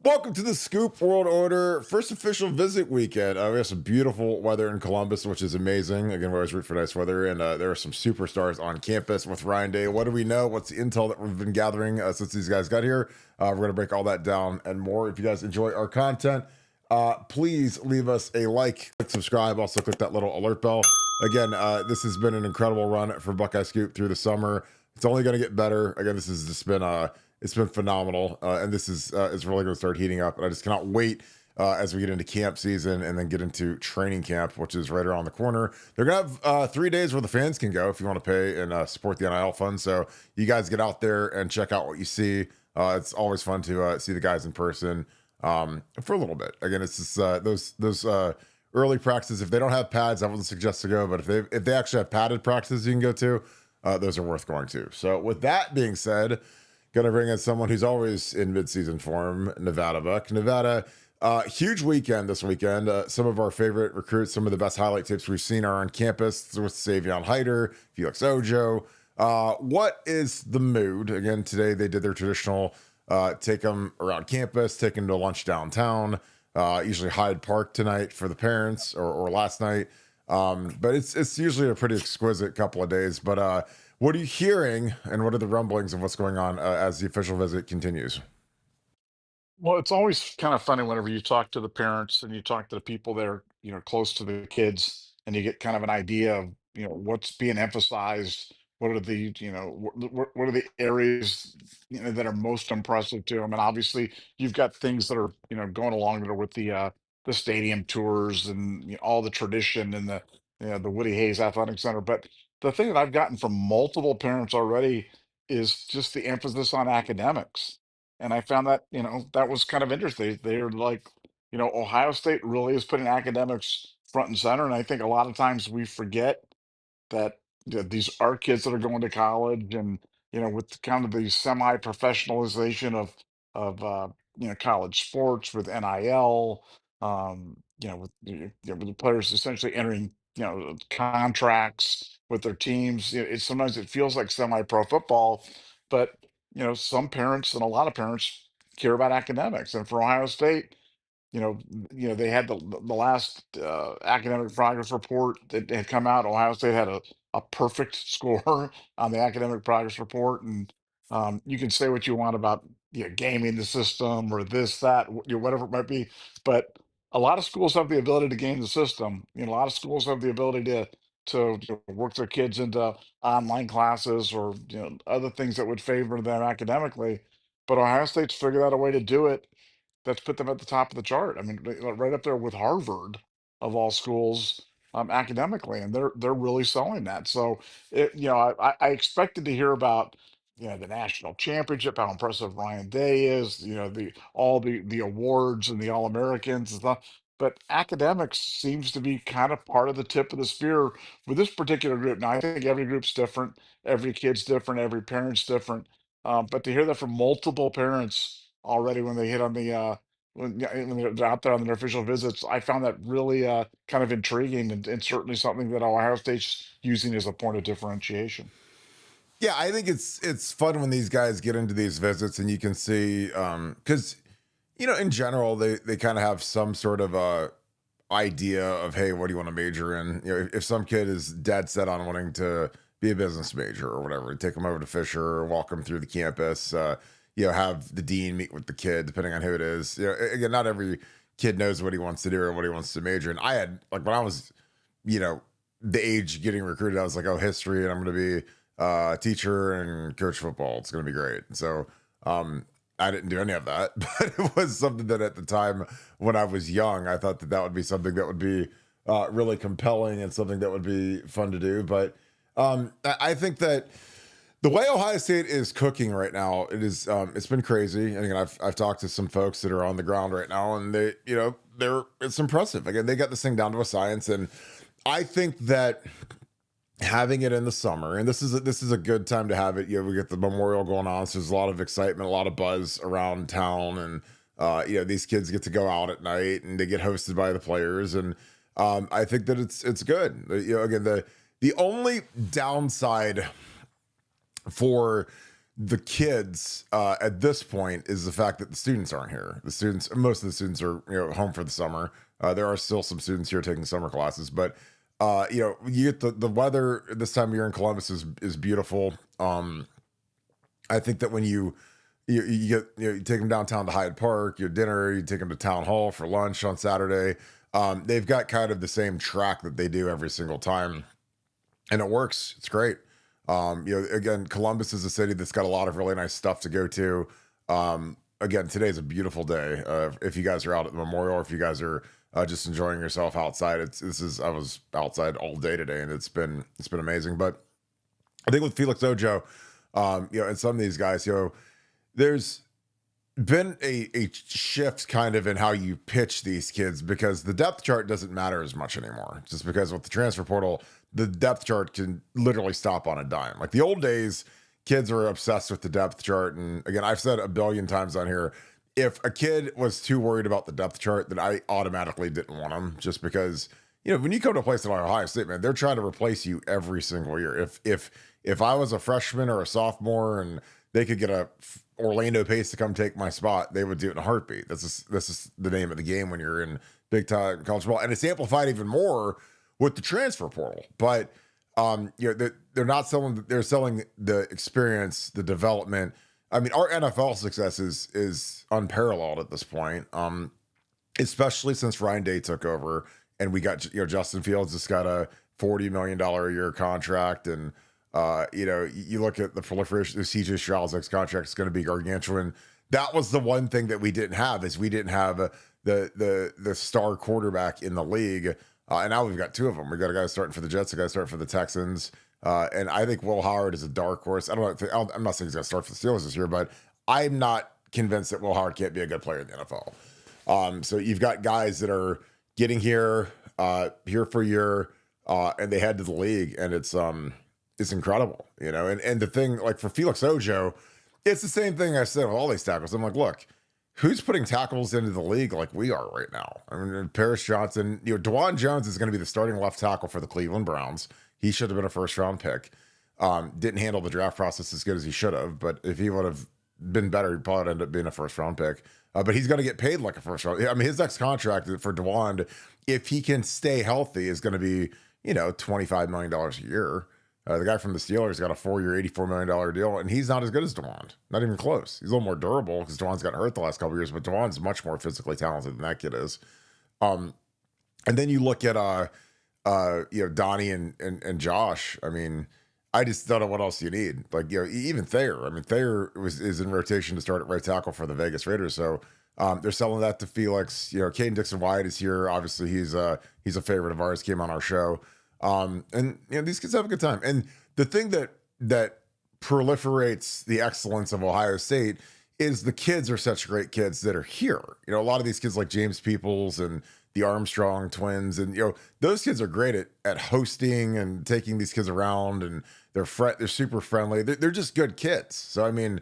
Welcome to the Scoop World Order first official visit weekend. We have some beautiful weather in Columbus, which is amazing. Again, we always root for nice weather, and there are some superstars on campus with Ryan Day. What do we know? What's the intel that we've been gathering since these guys got here? We're going to break all that down and more. If you guys enjoy our content, please leave us a like, click subscribe, also click that little alert bell. Again, this has been an incredible run for Buckeye Scoop through the summer. It's only going to get better. Again, this has just been it's been phenomenal, and this is really going to start heating up. And I just cannot wait as we get into camp season and then get into training camp, which is right around the corner. They're gonna have 3 days where the fans can go if you want to pay and support the NIL fund. So you guys get out there and check out what you see. It's always fun to see the guys in person for a little bit. Again, it's just those early practices. If they don't have pads, I wouldn't suggest to go. But if they actually have padded practices, you can go to. Those are worth going to. So with that being said, going to bring in someone who's always in midseason form, Nevadabuck. Nevada, huge weekend this weekend. Some of our favorite recruits, some of the best highlight tips we've seen are on campus with Savion Hyder, Felix Ojo. What is the mood? Again, today they did their traditional take them around campus, take them to lunch downtown, usually Hyde Park tonight for the parents or last night. But it's usually a pretty exquisite couple of days. But what are you hearing, and what are the rumblings of what's going on as the official visit continues? Well, it's always kind of funny whenever you talk to the parents and you talk to the people that are, close to the kids, and you get kind of an idea of, what's being emphasized. What are the, what are the areas, that are most impressive to them? And obviously, you've got things that are, going along there with the stadium tours and all the tradition and the Woody Hayes Athletic Center. But the thing that I've gotten from multiple parents already is just the emphasis on academics, and I found that, that was kind of interesting. They're like, Ohio State really is putting academics front and center. And I think a lot of times we forget that these are kids that are going to college, and with kind of the semi-professionalization of college sports with NIL, with the players essentially entering contracts with their teams. Sometimes it feels like semi-pro football, but some parents and a lot of parents care about academics, and for Ohio State, you know, they had the last academic progress report that had come out. Ohio State had a perfect score on the academic progress report, and you can say what you want about gaming the system or this, that, whatever it might be, but a lot of schools have the ability to game the system. A lot of schools have the ability to work their kids into online classes or other things that would favor them academically. But Ohio State's figured out a way to do it that's put them at the top of the chart. I mean, right up there with Harvard of all schools, academically, and they're really selling that. So, I expected to hear about the national championship, how impressive Ryan Day is, the all the awards and the All Americans and stuff. But academics seems to be kind of part of the tip of the spear with this particular group. Now, I think every group's different, every kid's different, every parent's different. But to hear that from multiple parents already when they hit on the when they're out there on their official visits, I found that really kind of intriguing, and certainly something that Ohio State's using as a point of differentiation. Yeah, I think it's fun when these guys get into these visits and you can see because in general they kind of have some sort of idea of, hey, what do you want to major in? If some kid is dead set on wanting to be a business major or whatever, take them over to Fisher or walk them through the campus. Have the dean meet with the kid, depending on who it is. Again, not every kid knows what he wants to do or what he wants to major in. I had, like, when I was, you know, the age getting recruited, I was like, oh, history, and I'm going to be a teacher and coach football. It's going to be great. And so, I didn't do any of that, but it was something that at the time when I was young, I thought that would be something that would be really compelling and something that would be fun to do. But I think that the way Ohio State is cooking right now, it's been crazy. And again, I've talked to some folks that are on the ground right now, and it's impressive. Again, they got this thing down to a science, and I think that having it in the summer, and this is a good time to have it. We get the Memorial going on, so there's a lot of excitement, a lot of buzz around town, and these kids get to go out at night and they get hosted by the players, and I think that it's good. Again, the only downside for the kids at this point is the fact that the students aren't here. The students, most of the students are home for the summer. There are still some students here taking summer classes, but you get the weather this time of year in Columbus is beautiful. I think that when you get you take them downtown to Hyde Park, your dinner, you take them to Town Hall for lunch on Saturday. They've got kind of the same track that they do every single time, and it works. It's great. Again, Columbus is a city that's got a lot of really nice stuff to go to. Again, today's a beautiful day. If you guys are out at the memorial, or if you guys are just enjoying yourself outside, I was outside all day today, and it's been amazing. But I think with Felix Ojo, and some of these guys, there's been a shift kind of in how you pitch these kids because the depth chart doesn't matter as much anymore. Just because with the transfer portal, the depth chart can literally stop on a dime. Like the old days, kids are obsessed with the depth chart. And again, I've said a billion times on here, if a kid was too worried about the depth chart, then I automatically didn't want them just because, when you come to a place like Ohio State, man, they're trying to replace you every single year. If I was a freshman or a sophomore and they could get a Orlando Pace to come take my spot, they would do it in a heartbeat. This is the name of the game when you're in big time college ball, and it's amplified even more with the transfer portal. But they're not selling; they're selling the experience, the development. I mean, our NFL success is unparalleled at this point, especially since Ryan Day took over, and we got Justin Fields just got a $40 million a year contract, and you look at the proliferation of CJ Stroud's next contract is going to be gargantuan. That was the one thing that we didn't have is we didn't have the star quarterback in the league. And now we've got two of them. We got a guy starting for the Jets, a guy starting for the Texans. And I think Will Howard is a dark horse. I'm not saying he's going to start for the Steelers this year, but I'm not convinced that Will Howard can't be a good player in the NFL. So you've got guys that are getting here for a year, and they head to the league, and it's incredible, and the thing, like for Felix Ojo, it's the same thing I said with all these tackles. I'm like, look, who's putting tackles into the league like we are right now? I mean, Paris Johnson, DeJuan Jones is going to be the starting left tackle for the Cleveland Browns. He should have been a first round pick. Didn't handle the draft process as good as he should have, but if he would have been better, he'd probably end up being a first round pick. But he's going to get paid like a first round. I mean, his next contract for DeJuan, if he can stay healthy, is going to be, $25 million a year. The guy from the Steelers got a 4-year, $84 million deal, and he's not as good as DeJuan. Not even close. He's a little more durable because DeJuan's got hurt the last couple of years, but DeJuan's much more physically talented than that kid is. And then you look at Donnie and Josh. I mean, I just don't know what else you need. Like, even Thayer. I mean, Thayer is in rotation to start at right tackle for the Vegas Raiders. So they're selling that to Felix. Caden Dixon-White is here. Obviously, he's a favorite of ours. Came on our show. And these kids have a good time. And the thing that proliferates the excellence of Ohio State is the kids are such great kids that are here. A lot of these kids like James Peoples and the Armstrong twins, and those kids are great at hosting and taking these kids around, and they're super friendly. They're just good kids. So I mean,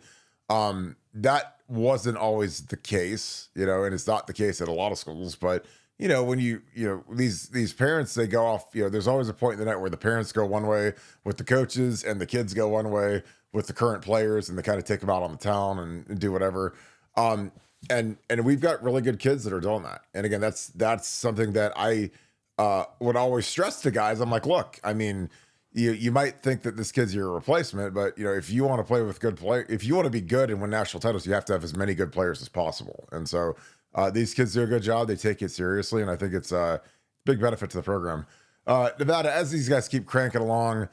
that wasn't always the case, and it's not the case at a lot of schools, but when these parents, they go off, there's always a point in the night where the parents go one way with the coaches and the kids go one way with the current players, and they kind of take them out on the town and do whatever. And we've got really good kids that are doing that. And again, that's something that I would always stress to guys. I'm like, look, I mean, you might think that this kid's your replacement, but if you want to play with good play, if you want to be good and win national titles, you have to have as many good players as possible. And so these kids do a good job. They take it seriously, and I think it's a big benefit to the program. Nevada, as these guys keep cranking along,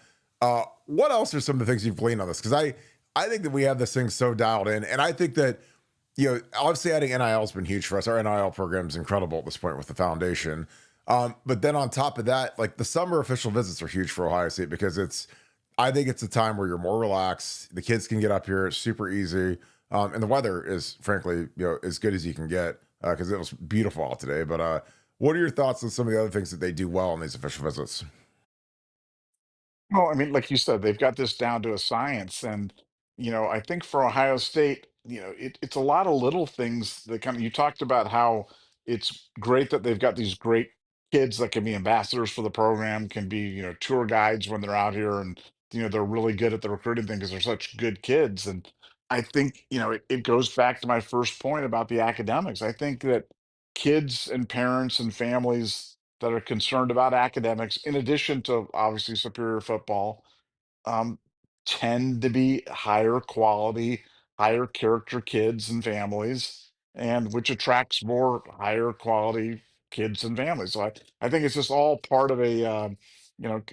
what else are some of the things you've gleaned on this? Because I think that we have this thing so dialed in, and I think that obviously adding NIL has been huge for us. Our NIL program is incredible at this point with the foundation. But then on top of that, like the summer official visits are huge for Ohio State because I think it's a time where you're more relaxed. The kids can get up here. It's super easy. And the weather is frankly, as good as you can get because it was beautiful out today. But what are your thoughts on some of the other things that they do well on these official visits? Well, I mean, like you said, they've got this down to a science. And, I think for Ohio State, it's a lot of little things that you talked about how it's great that they've got these great kids that can be ambassadors for the program, can be, tour guides when they're out here. And, they're really good at the recruiting thing because they're such good kids. And I think, it goes back to my first point about the academics. I think that kids and parents and families that are concerned about academics, in addition to obviously superior football, um, tend to be higher quality, higher character kids and families, and which attracts more higher quality kids and families. So I think it's just all part of a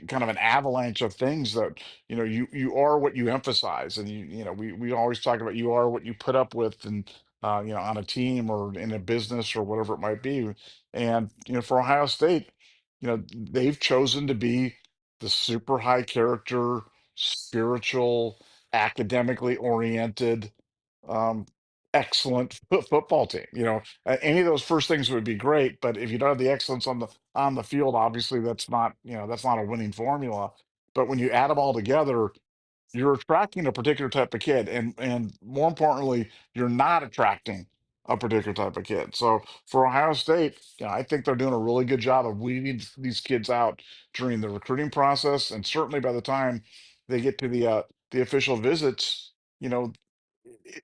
kind of an avalanche of things that you are what you emphasize, and we always talk about you are what you put up with, and on a team or in a business or whatever it might be. And for Ohio State, they've chosen to be the super high character, spiritual, academically oriented, um, excellent football team. Any of those first things would be great, but if you don't have the excellence on the field, obviously that's not a winning formula. But when you add them all together, you're attracting a particular type of kid, and more importantly, you're not attracting a particular type of kid. So for Ohio State, I think they're doing a really good job of weeding these kids out during the recruiting process, and certainly by the time they get to the official visits, you know,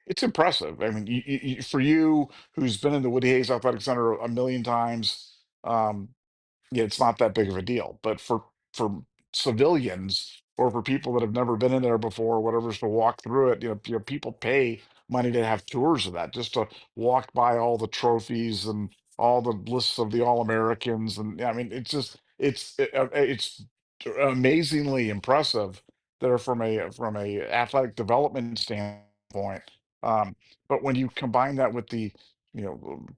it's impressive. I mean, for you who's been in the Woody Hayes Athletic Center a million times, yeah, it's not that big of a deal. But for civilians or for people that have never been in there before, or whatever's to walk through it, people pay money to have tours of that, just to walk by all the trophies and all the lists of the All Americans, and yeah, I mean, it's amazingly impressive there from a athletic development standpoint. Um, but when you combine that with the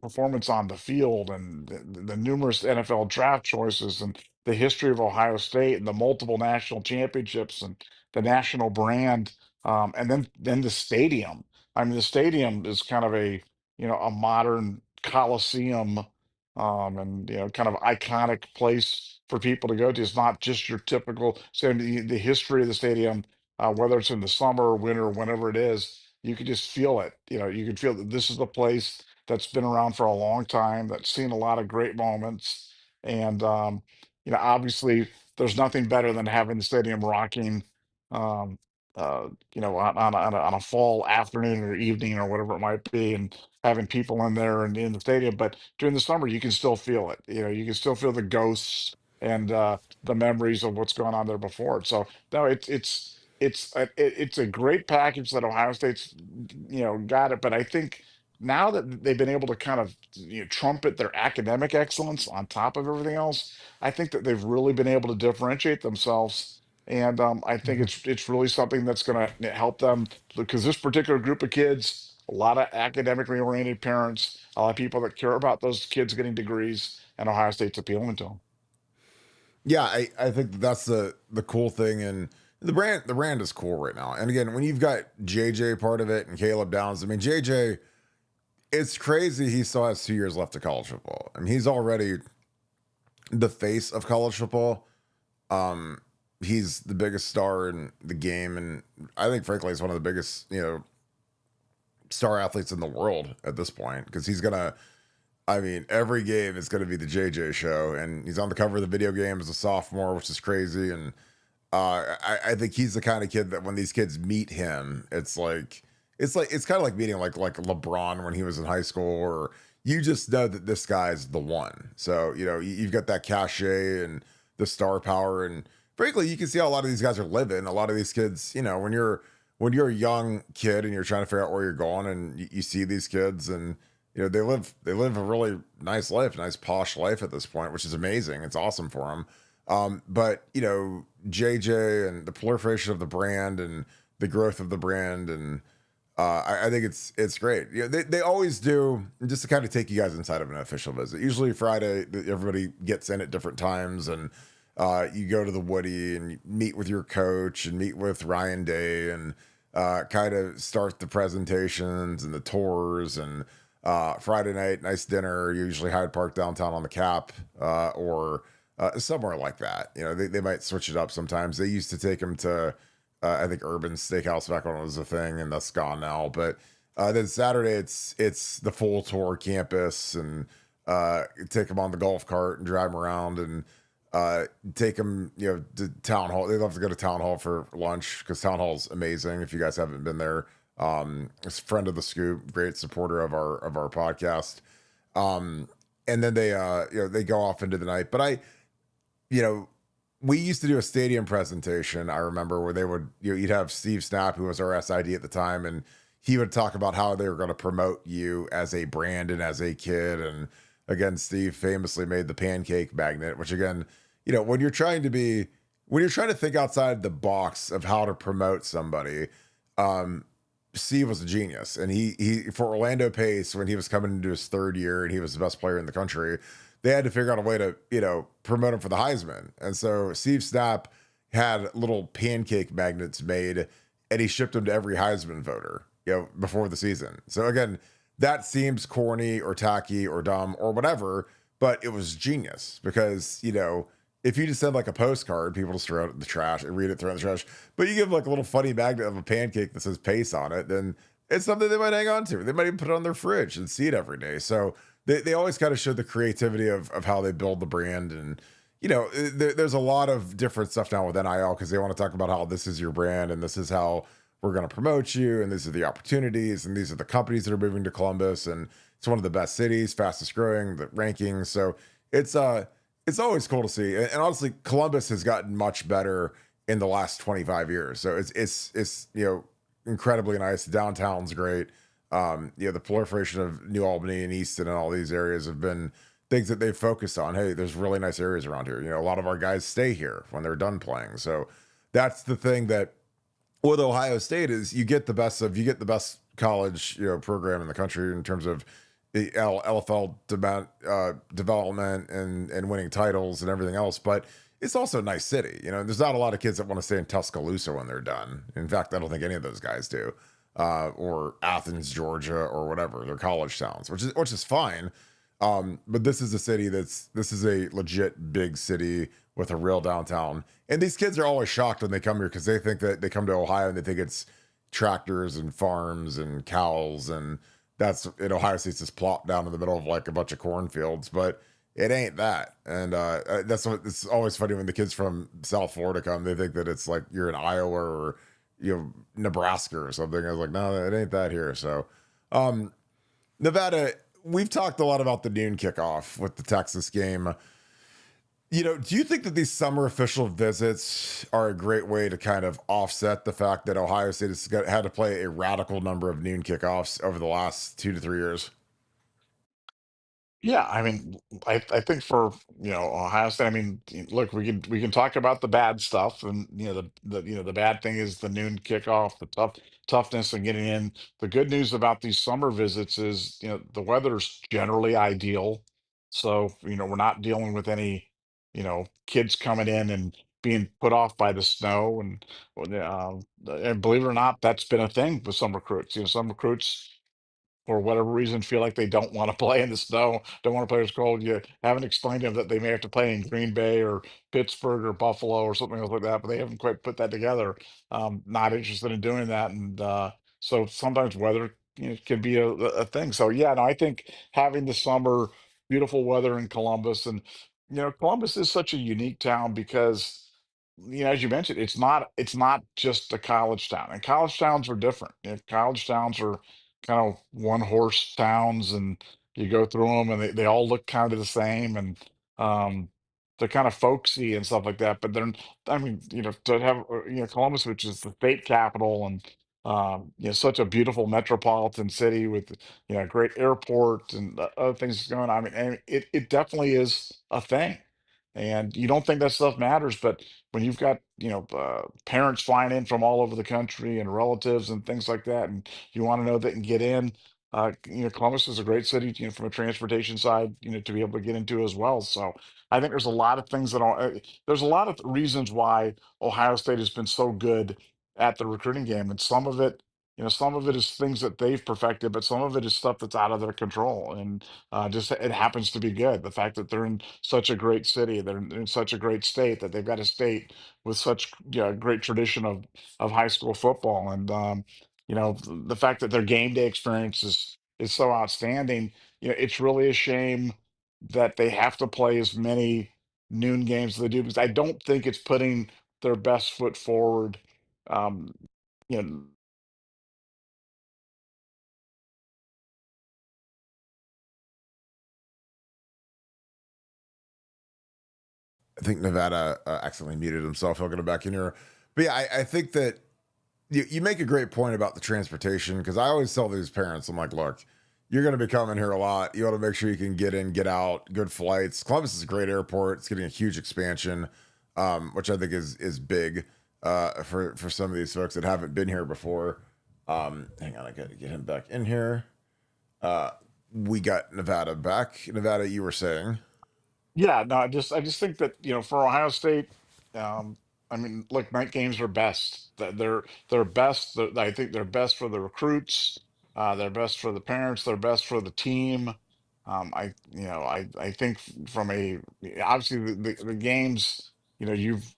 performance on the field and the numerous NFL draft choices and the history of Ohio State and the multiple national championships and the national brand, and then the stadium. I mean, the stadium is kind of a modern coliseum, and kind of iconic place for people to go to. It's not just your typical. So the history of the stadium, whether it's in the summer or winter, whenever it is, you could just feel it. You could feel that this is the place that's been around for a long time, that's seen a lot of great moments. And, obviously, there's nothing better than having the stadium rocking, um, on a fall afternoon or evening or whatever it might be, and having people in there and in the stadium. But during the summer, you can still feel it. You can still feel the ghosts and the memories of what's going on there before. So, no, it's a great package that Ohio State's got it. But I think now that they've been able to kind of trumpet their academic excellence on top of everything else, I think that they've really been able to differentiate themselves. And I think it's really something that's going to help them, because this particular group of kids, a lot of academically oriented parents, a lot of people that care about those kids getting degrees, and Ohio State's appealing to them. Yeah, I think that's the cool thing, and the brand is cool right now. And again, when you've got JJ part of it and Caleb Downs, I mean JJ, it's crazy he still has 2 years left of college football. I mean, he's already the face of college football. Um, he's the biggest star in the game, and I think frankly he's one of the biggest, star athletes in the world at this point, because he's gonna. I mean, every game is going to be the JJ show, and he's on the cover of the video game as a sophomore, which is crazy. And I think he's the kind of kid that when these kids meet him, it's kind of like meeting like LeBron when he was in high school, or you just know that this guy's the one. So you've got that cachet and the star power, and frankly, you can see how a lot of these guys are living. A lot of these kids, when you're a young kid and you're trying to figure out where you're going, and you see these kids, and they live a really nice life, nice posh life at this point, which is amazing. It's awesome for them. But JJ and the proliferation of the brand and the growth of the brand, and I think it's great. They always do. Just to kind of take you guys inside of an official visit. Usually Friday, everybody gets in at different times, and you go to the Woody and you meet with your coach and meet with Ryan Day, and kind of start the presentations and the tours, and Friday night, nice dinner, usually Hyde Park downtown on the Cap, or somewhere like that. They might switch it up sometimes. They used to take him to, I think, Urban Steakhouse back when it was a thing, and that's gone now. But then Saturday, it's the full tour campus, and take him on the golf cart and drive him around, and take him, to town hall. They love to go to town hall for lunch, because town hall's amazing if you guys haven't been there. Is a friend of the Scoop, great supporter of our podcast. Um, and then they they go off into the night. But you know, we used to do a stadium presentation. I remember where they would you'd have Steve Snap, who was our SID at the time, and he would talk about how they were going to promote you as a brand and as a kid. And again, Steve famously made the pancake magnet, which again, when you're trying to be when you're trying to think outside the box of how to promote somebody, um, Steve was a genius, and he for Orlando Pace when he was coming into his third year and he was the best player in the country, they had to figure out a way to promote him for the Heisman, and so Steve Snap had little pancake magnets made, and he shipped them to every Heisman voter, before the season. So again, that seems corny or tacky or dumb or whatever, but it was genius because if you just send like a postcard, people just throw it in the trash and read it, throw it in the trash. But you give like a little funny magnet of a pancake that says Pace on it, then it's something they might hang on to. They might even put it on their fridge and see it every day. So they always kind of show the creativity of how they build the brand. And, there's a lot of different stuff now with NIL because they want to talk about how this is your brand and this is how we're going to promote you. And these are the opportunities and these are the companies that are moving to Columbus. And it's one of the best cities, fastest growing, the rankings. So it's, it's always cool to see. And honestly, Columbus has gotten much better in the last 25 years. So it's incredibly nice. Downtown's great. The proliferation of New Albany and Easton and all these areas have been things that they've focused on. Hey, there's really nice areas around here. A lot of our guys stay here when they're done playing. So that's the thing that with Ohio State is you get the best college program in the country in terms of the LFL development and winning titles and everything else, but it's also a nice city. There's not a lot of kids that want to stay in Tuscaloosa when they're done. In fact, I don't think any of those guys do, or Athens, Georgia, or whatever. They're college towns, which is fine. But this is a city this is a legit big city with a real downtown. And these kids are always shocked when they come here because they think that they come to Ohio and they think it's tractors and farms and cows and that's in Ohio State's just plopped down in the middle of like a bunch of cornfields, but it ain't that. And that's what it's always funny when the kids from South Florida come, they think that it's like you're in Iowa or Nebraska or something. I was like, no, it ain't that here. So Nevada, we've talked a lot about the noon kickoff with the Texas game. Do you think that these summer official visits are a great way to kind of offset the fact that Ohio State has had to play a radical number of noon kickoffs over the last 2 to 3 years? Yeah, I mean, I think for Ohio State, I mean, look, we can talk about the bad stuff, and the bad thing is the noon kickoff, the toughness and getting in. The good news about these summer visits is the weather's generally ideal, so we're not dealing with any kids coming in and being put off by the snow, and believe it or not, that's been a thing with some recruits. Some recruits for whatever reason, feel like they don't want to play in the snow, don't want to play as cold. You haven't explained to them that they may have to play in Green Bay or Pittsburgh or Buffalo or something else like that, but they haven't quite put that together. Not interested in doing that, and so sometimes weather can be a thing. So yeah, no, I think having the summer beautiful weather in Columbus, and Columbus is such a unique town because as you mentioned, it's not just a college town, and college towns are different. College towns are kind of one horse towns, and you go through them and they all look kind of the same, and um they're kind of folksy and stuff like that, but they're, I mean, to have Columbus, which is the state capital, and such a beautiful metropolitan city with a great airport and other things going on. I mean, and it definitely is a thing, and you don't think that stuff matters, but when you've got parents flying in from all over the country and relatives and things like that, and you want to know they can get in. Columbus is a great city, from a transportation side, to be able to get into as well. So I think there's a lot of things that are, there's a lot of reasons why Ohio State has been so good at the recruiting game, and some of it is things that they've perfected, but some of it is stuff that's out of their control, and just it happens to be good. The fact that they're in such a great city, they're in such a great state, that they've got a state with such great tradition of high school football, and the fact that their game day experience is so outstanding. It's really a shame that they have to play as many noon games as they do, because I don't think it's putting their best foot forward. Um, you know, I think Nevada accidentally muted himself. He'll get it back in here. But yeah, I think that you make a great point about the transportation, because I always tell these parents, I'm like, look, you're going to be coming here a lot. You ought to make sure you can get in, get out, good flights. Columbus is a great airport. It's getting a huge expansion, which I think is big for some of these folks that haven't been here before. Hang on, I got to get him back in here. We got Nevada back. Nevada, you were saying. Yeah, no, I just think that, for Ohio State, um, I mean, look, night games are best. They're best. I think they're best for the recruits. They're best for the parents. They're best for the team. I think from a obviously the games, you've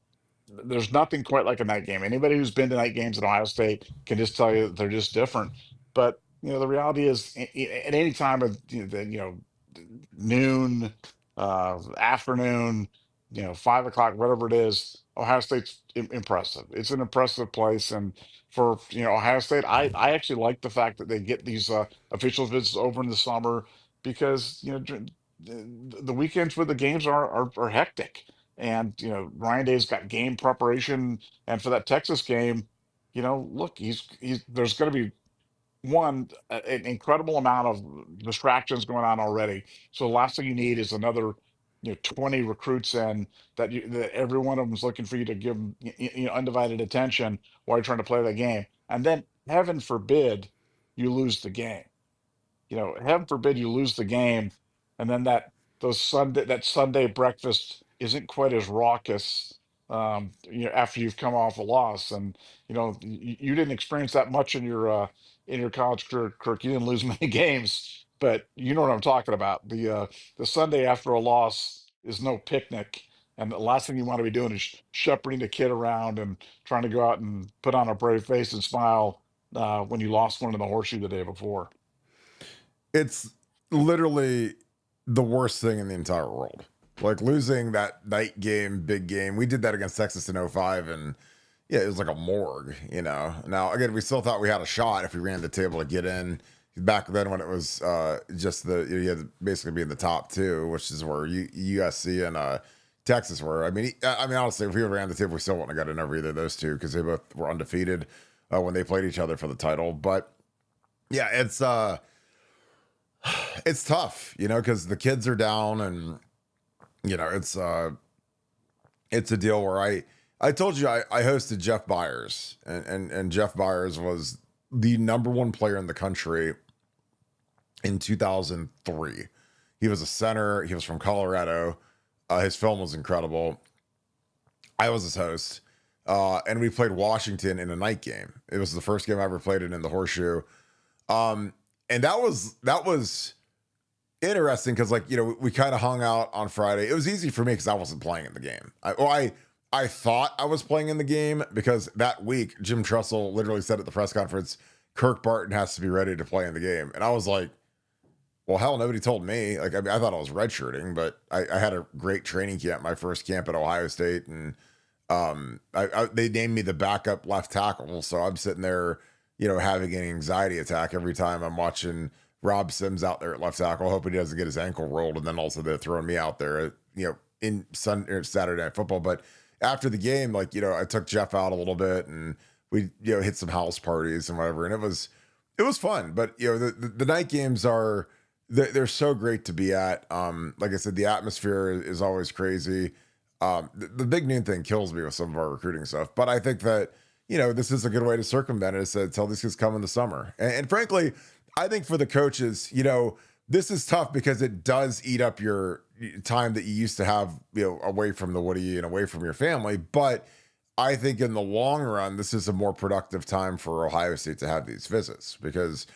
there's nothing quite like a night game. Anybody who's been to night games at Ohio State can just tell you that they're just different. But the reality is, at any time of noon, afternoon, 5 o'clock, whatever it is, Ohio State's impressive. It's an impressive place, and for Ohio State, I actually like the fact that they get these official visits over in the summer, because the weekends where the games are hectic, and Ryan Day's got game preparation, and for that Texas game, look, he's there's going to be an incredible amount of distractions going on already. So the last thing you need is another 20 recruits in, that every one of them is looking for you to give them undivided attention while you're trying to play the game, and then heaven forbid you lose the game. Heaven forbid you lose the game, and then that Sunday breakfast isn't quite as raucous, after you've come off a loss. And you didn't experience that much in your college career, Kirk. You didn't lose many games, but you know what I'm talking about. The Sunday after a loss is no picnic, and the last thing you want to be doing is shepherding the kid around and trying to go out and put on a brave face and smile when you lost one in the horseshoe the day before. It's literally the worst thing in the entire world. Like losing that night game, big game. We did that against Texas in '05, and yeah, it was like a morgue, Now, again, we still thought we had a shot if we ran the table to get in. Back then, when it was just you had to basically be in the top two, which is where USC and Texas were. I mean, honestly, if we ran the table, we still wouldn't have got in over either of those two, because they both were undefeated when they played each other for the title. But yeah, it's tough, because the kids are down, and it's a deal where I told you I hosted Jeff Byers, and Jeff Byers was the number one player in the country in 2003. He was a center. He was from Colorado. His film was incredible. I was his host, and we played Washington in a night game. It was the first game I ever played in the Horseshoe. And that was interesting, because we kind of hung out on Friday. It was easy for me because I wasn't playing in the game. I thought I was playing in the game, because that week Jim Tressel literally said at the press conference, Kirk Barton has to be ready to play in the game. And I was like, well, hell, nobody told me. I thought I was redshirting, but I had a great training camp, my first camp at Ohio State, and they named me the backup left tackle. So I'm sitting there, having an anxiety attack every time I'm watching Rob Sims out there at left tackle, hoping he doesn't get his ankle rolled. And then also they're throwing me out there, in Sunday or Saturday Night Football. But after the game, I took Jeff out a little bit, and we, hit some house parties and whatever. And it was fun. But, the night games they're so great to be at. Like I said, the atmosphere is always crazy. The big noon thing kills me with some of our recruiting stuff, but I think that, this is a good way to circumvent it, is to tell these kids come in the summer. And frankly, I think for the coaches, this is tough, because it does eat up your time that you used to have, away from the Woody and away from your family. But I think in the long run, this is a more productive time for Ohio State to have these visits, because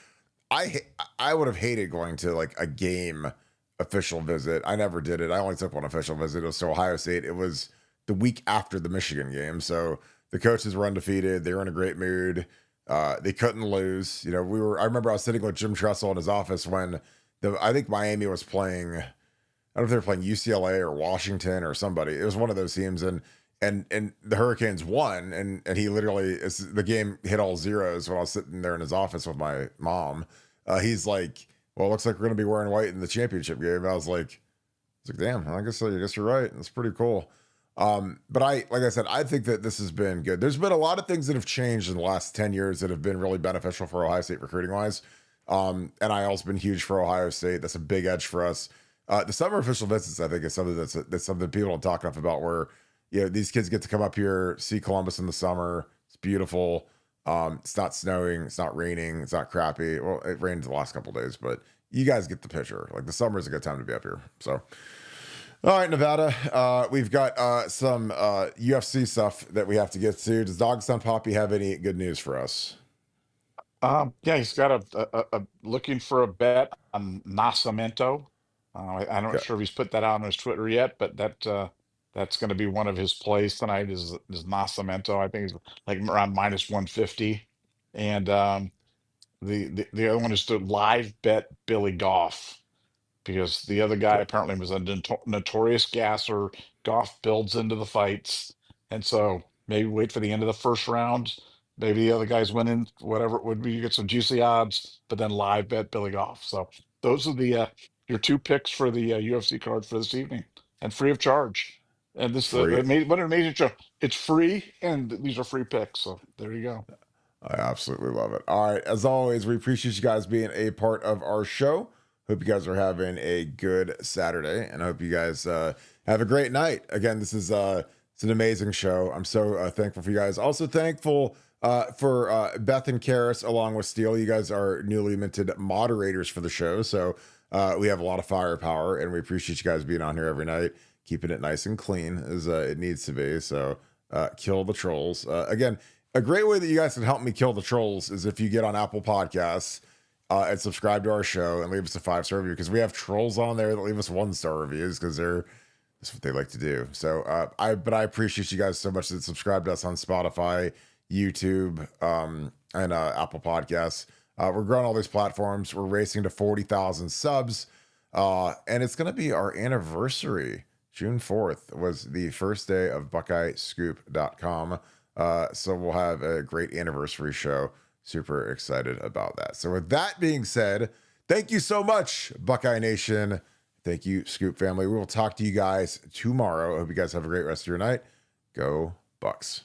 I would have hated going to a game official visit. I never did it. I only took one official visit. It was to Ohio State. It was the week after the Michigan game. So the coaches were undefeated. They were in a great mood. They couldn't lose. I remember I was sitting with Jim Tressel in his office when I think Miami was playing. I don't know if they were playing UCLA or Washington or somebody. It was one of those teams, and the Hurricanes won, and he literally, the game hit all zeros when I was sitting there in his office with my mom. He's like, well, it looks like we're going to be wearing white in the championship game. I was like, damn, I guess you're right. That's pretty cool. But like I said, I think that this has been good. There's been a lot of things that have changed in the last 10 years that have been really beneficial for Ohio State recruiting wise. And I also been huge for Ohio State. That's a big edge for us. The summer official visits, I think, is something that's something people don't talk enough about. Where these kids get to come up here, see Columbus in the summer. It's beautiful. It's not snowing. It's not raining. It's not crappy. Well, it rained the last couple of days, but you guys get the picture. Like the summer is a good time to be up here. So. All right, Nevada. We've got some UFC stuff that we have to get to. Does Dogson Poppy have any good news for us? Yeah, he's got a looking for a bet on Nascimento. I'm not Okay. sure if he's put that out on his Twitter yet, but that's going to be one of his plays tonight. Is Nascimento? I think he's like around minus 150, and the other one is to live bet Billy Goff, because the other guy Okay. apparently was a notorious gasser. Goff builds into the fights, and so maybe wait for the end of the first round. Maybe the other guys win in whatever it would be. You get some juicy odds, but then live bet Billy Goff. So those are the your two picks for the UFC card for this evening, and free of charge. And this Free. what an amazing show! It's free, and these are free picks. So there you go. I absolutely love it. All right. As always, we appreciate you guys being a part of our show. Hope you guys are having a good Saturday, and I hope you guys have a great night. Again, this is it's an amazing show. I'm so thankful for you guys. Also thankful for Beth and Karis along with Steele. You guys are newly minted moderators for the show, so we have a lot of firepower, and we appreciate you guys being on here every night, keeping it nice and clean as it needs to be. So kill the trolls. Again, a great way that you guys can help me kill the trolls is if you get on Apple Podcasts and subscribe to our show and leave us a 5-star review, because we have trolls on there that leave us 1-star reviews because that's what they like to do. So I appreciate you guys so much that subscribe to us on Spotify, YouTube, and Apple Podcasts. We're growing all these platforms. We're racing to 40,000 subs, and it's going to be our anniversary. June 4th was the first day of BuckeyeScoop.com. So we'll have a great anniversary show. Super excited about that. So with that being said, thank you so much, Buckeye Nation. Thank you, Scoop family. We will talk to you guys tomorrow. I hope you guys have a great rest of your night. Go Bucks.